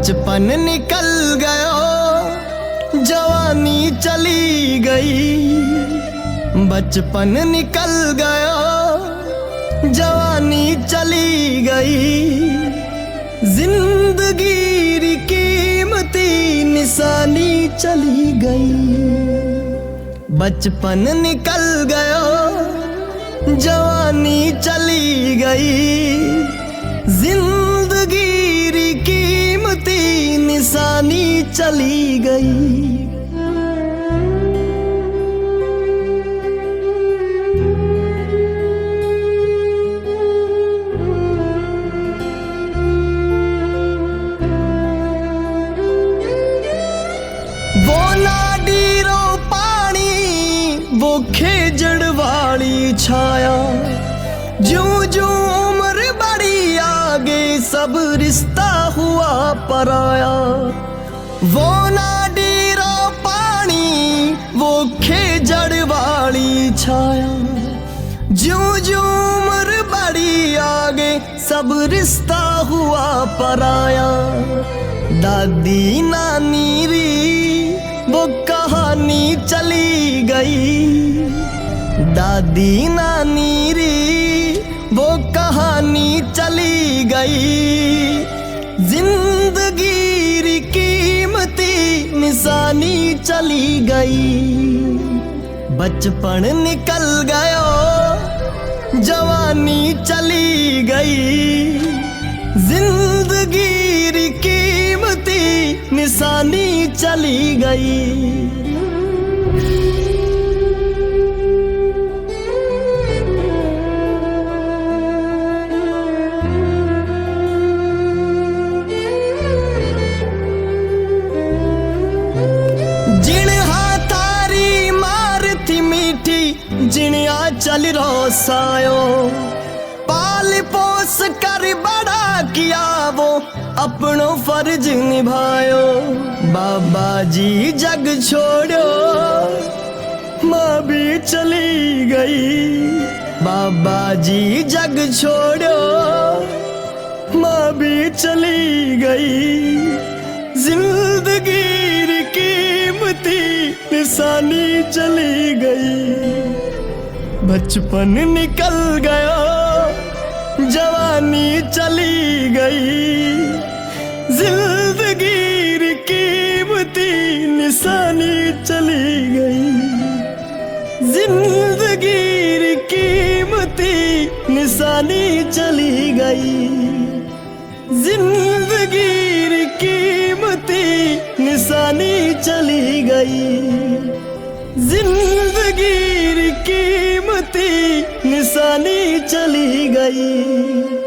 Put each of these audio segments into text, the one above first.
बचपन निकल गयो जवानी चली गई। बचपन निकल गयो जवानी चली गई। जिंदगी कीमती निशानी चली गई। बचपन निकल गयो जवानी चली गई। जिंदगी कीमती निशानी चली गई। वो नाडीरो पानी वो खेजड़ वाली छाया। जूं जूं उम्र बढ़ी आगे सब रिश्ता हुआ पराया। वो नाडीरो पानी वो खेजड़ वाली छाया। जूं जूं उम्र बढ़ी आगे सब रिश्ता हुआ पराया। दादी नानी री वो कहानी चली गई। दादी नानी री वो कहानी चली गई। जिंदगी कीमती निशानी चली गई। बचपन निकल गयो जवानी चली गई। जिंदगी कीमती निशानी चली गई। जिनिया चल रो सायो पाल पोस कर बड़ा किया वो अपनो फर्ज निभायो। बाबा जी जग छोड़ो माँ भी चली गई। बाबा जी जग छोड़ो माँ भी चली गई। जिंदगी कीमती निशानी चली गई। बचपन निकल गया जवानी चली गई। जिंदगी कीमती निशानी चली गई। जिंदगी कीमती निशानी चली गई। जिंदगी कीमती निशानी चली गई। जिंदगी कीमती निशानी चली गई।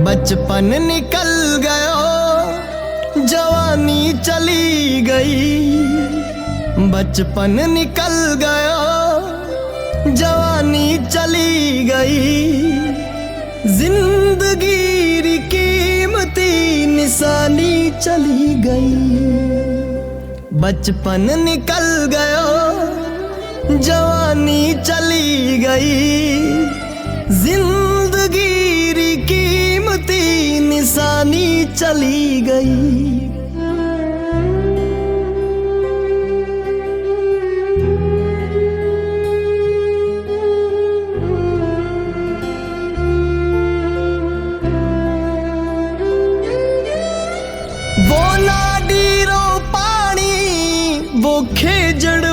बचपन निकल गयो जवानी चली गई। बचपन निकल गयो जवानी चली गई। जिंदगी कीमती निशानी चली गई। बचपन निकल गयो जवानी चली गई। जिंदगी कीमती निशानी चली गई। वो नाडीरो पानी वो खेजड़